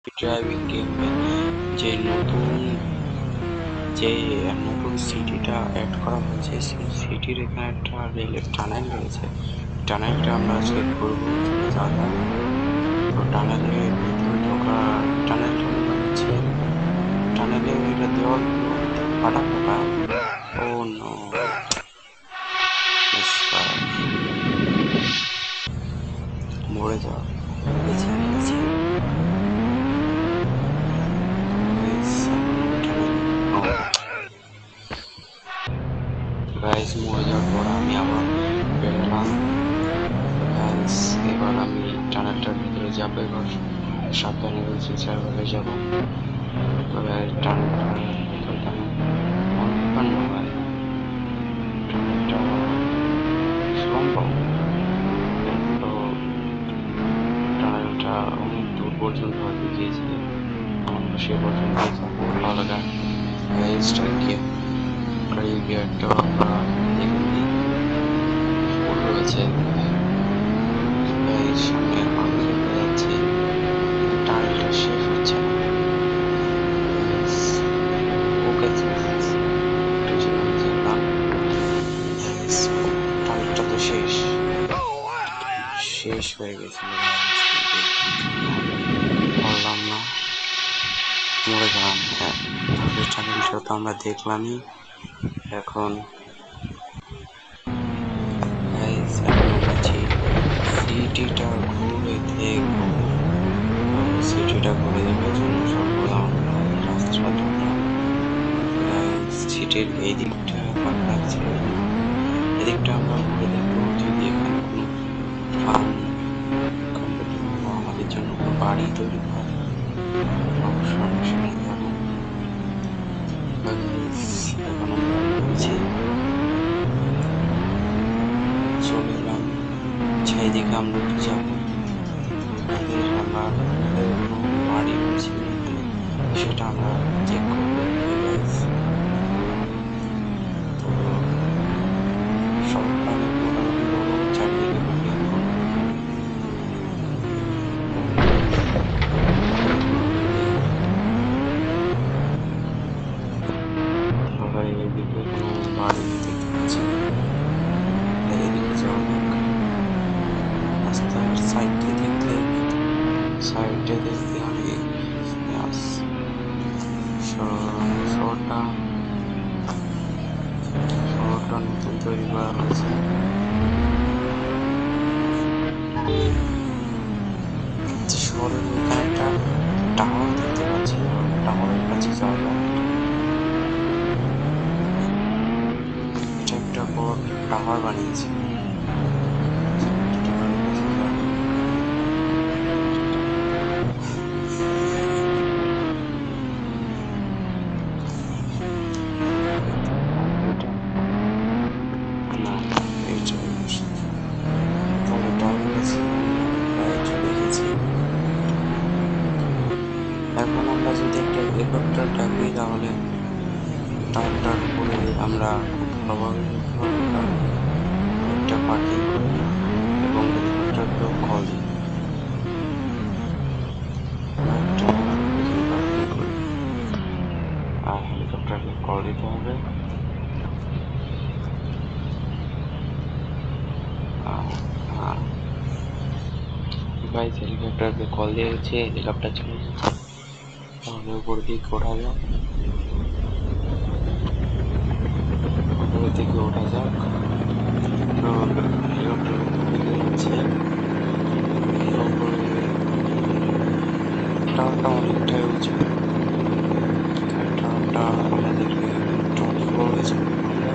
Driving গেমে যে নতুন সিটিটা অ্যাড করা হয়েছে, সেই সিটির এখানে একটা রেলের টানেল রয়েছে। টানেলটা আমরা আজকে ঘুরবো, চলে যাওয়া যাক। তো টানেলের ভিতরে ঢোকার টানেলটার নাম হচ্ছে টানেলের দেওয়ালগুলো ফাটা ফাটা। ও নো, মরে যাওয়া বেছে নিয়েছি। গাইস, মরে যাওয়ার পর আমি আবার বেরোলাম। গাইস, এবার আমি টানেলটার ভিতরে যাবো। এবার সাবধানে রয়েছে, সার্ভারে যাবো। টানেলটার ভিতরে তেমন অন্ধকার নয়, টানেলটা সম্ভব, কিন্তু টানেলটা অনেক দূর পর্যন্ত হয়তো গিয়েছে। আমরা সে পর্যন্ত যাবো। আর গাইসটা গিয়ারটাও আমরা দেখে নিই, ফুল রয়েছে। গাইস, সামনে আলো দেখা যাচ্ছে, টানেলটা শেষ হচ্ছে না। গাইস, ওকে একটু জীবনে যেতাম। গাইস, টানেলটা তো শেষ শেষ হয়ে গেছিল। পারলাম না, মরে গেলাম। হ্যাঁ, তাহলে টানেলটা তো আমরা দেখলামই। এখন গাইস, এখন আমরা সিটিটা ঘুরে দেখবো। তো সিটিটা ঘুরে দেখার জন্য সর্বপ্রথম আমরা এই রাস্তাটা ধরলাম। গাইস, সিটির এই দিকটা ফাঁকা আছে, এদিকটা আমরা ঘুরে দেখবো। যদি এখানে কোনো ফার্ম কমপ্লিট বা আমাদের জন্য কোনো বাড়ি তৈরি করা যায়, অবশ্যই আমরা সেখানে যাবো। গাইস, এখন আমরা বেরিয়েছি, চলে এলাম। সেইদিকে আমরা একটু যাবো, আমাদের আবার কোনো বাড়ি রয়েছে এখানে, সেটা আমরা চেক করবো। গাইস, তো শহরটা অনেক মোটামুটি বড়, চারিদিকে বিল্ডিং। সবাই এদিকে কোনো বাড়ি দেখতে পাচ্ছি না। এদিকে যাওয়া যাক। রাস্তার সাইডে দেখতে অনেক গাছ। শহরটা শহরটা নতুন তৈরি করা হয়েছে। শহরের ওইখানে একটা টাওয়ার দেখতে পাচ্ছি, টাওয়ারের কাছে যাওয়া যাক। এটা একটা বড় টাওয়ার বানিয়েছে। টাওয়ারের কাছে যাওয়া যাক। না, এইটা তাহলে টাওয়ারের কাছে আমরা প্রায় চলে এসেছি। এখন আমরা যদি একটা হেলিকপ্টার ডাকি, তাহলে টাওয়ারটার উপরে আমরা খুব ভালোভাবে দেখতে পাবো। কারণ একটা পার্কিং করি এবং হেলিকপ্টারকেও কল দিই। একটা এখানে পার্কিং করি আর হেলিকপ্টারকে কল দিতে হবে। গাইস, হেলিকপ্টারকে কল দিয়ে গেছে, হেলিকপ্টার চলে এসেছে। তাহলে উপর দিকে ওঠা যাক, উপরের দিকে ওঠা যাক। তো হেলিকপ্টার উপর দিকে যাচ্ছে। উপরে টাওয়ারটা অনেকটাই উঁচু, আর টাওয়ারটা আমাদেরকে একদম টপ ফ্লোরে চলে যাবো। আমরা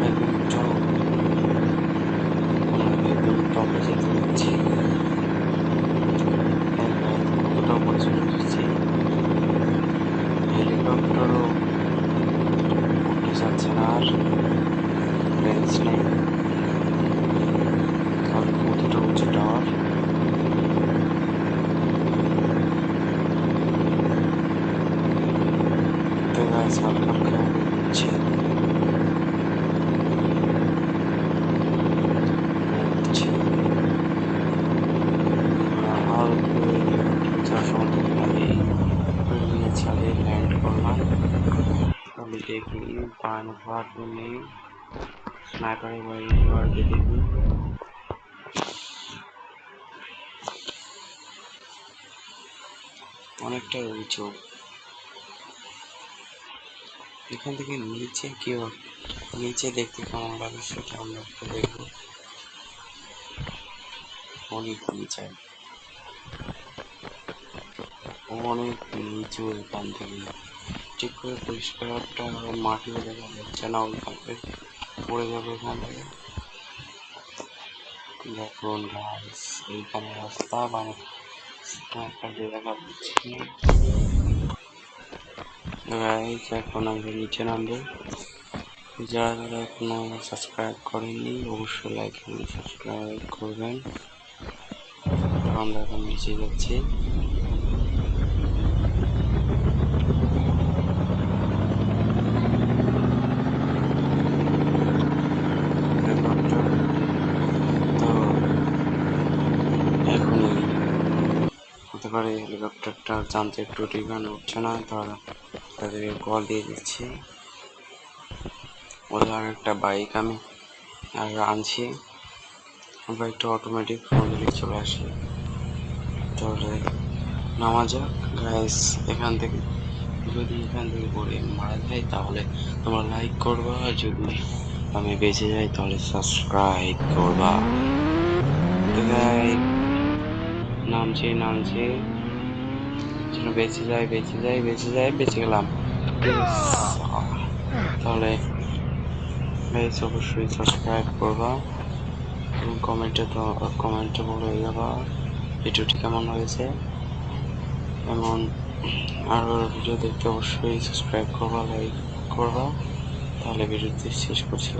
একদম একদম টপে যেতে যাচ্ছি। কতটা উপরে চলে এসেছি, হেলিকপ্টারও উঠতে চাচ্ছে না, আর রেঞ্জ নেই। তাহলে কতটা উঁচু টাওয়ার। তো গাইস, হালকা হালকা আগে উঠছি, উঠছি। আর উপরে হেলিকপ্টার যাওয়ার সময় দেখি পার নেই স্নাইপারে বাড়িতে দেখি অনেকটা উঁচু। এখান থেকে নিচে কেউ নিচে দেখতে কেমন লাগে সেটা আমরা একটু দেখবো। অনেক নিচে, অনেক নিচু এখান থেকে ঠিক করে পরিষ্কারটা মাটিও দেখা যাচ্ছে না, ওইখান থেকে পড়ে যাবে এখান থেকে। দেখুন গাইস এইখানে রাস্তা মানে একটা দেখা যাচ্ছে গাইস। এখন আমরা নিচে নামবো। যারা যারা এখনো সাবস্ক্রাইব করেননি অবশ্যই লাইক এবং সাবস্ক্রাইব করবেন। আমরা এখন নিচে যাচ্ছি। এখনই হতে পারে হেলিকপ্টারটা যান্ত্রিক ত্রুটির কারণে উঠছে না, তাদেরকে কল দিয়ে দিচ্ছি। ওদের আর একটা বাইক আমি আর আনছি, বাইকটা অটোমেটিক ফোন দিলে চলে আসে। তাহলে নামা যাক গাইস এখান থেকে। যদি এখান থেকে পড়ে মারা যায় তাহলে তোমরা লাইক করবা, আর যদি আমি বেঁচে যাই তাহলে সাবস্ক্রাইব করবা। তো গাইস নামছি যেন বেঁচে গেলাম। তাহলে গাইস অবশ্যই সাবস্ক্রাইব করবা এবং কমেন্টে বলে যাবা ভিডিওটি কেমন হয়েছে। এমন আরো ভিডিও দেখতে অবশ্যই সাবস্ক্রাইব করবা, লাইক করবা। তাহলে ভিডিওটি শেষ করছি।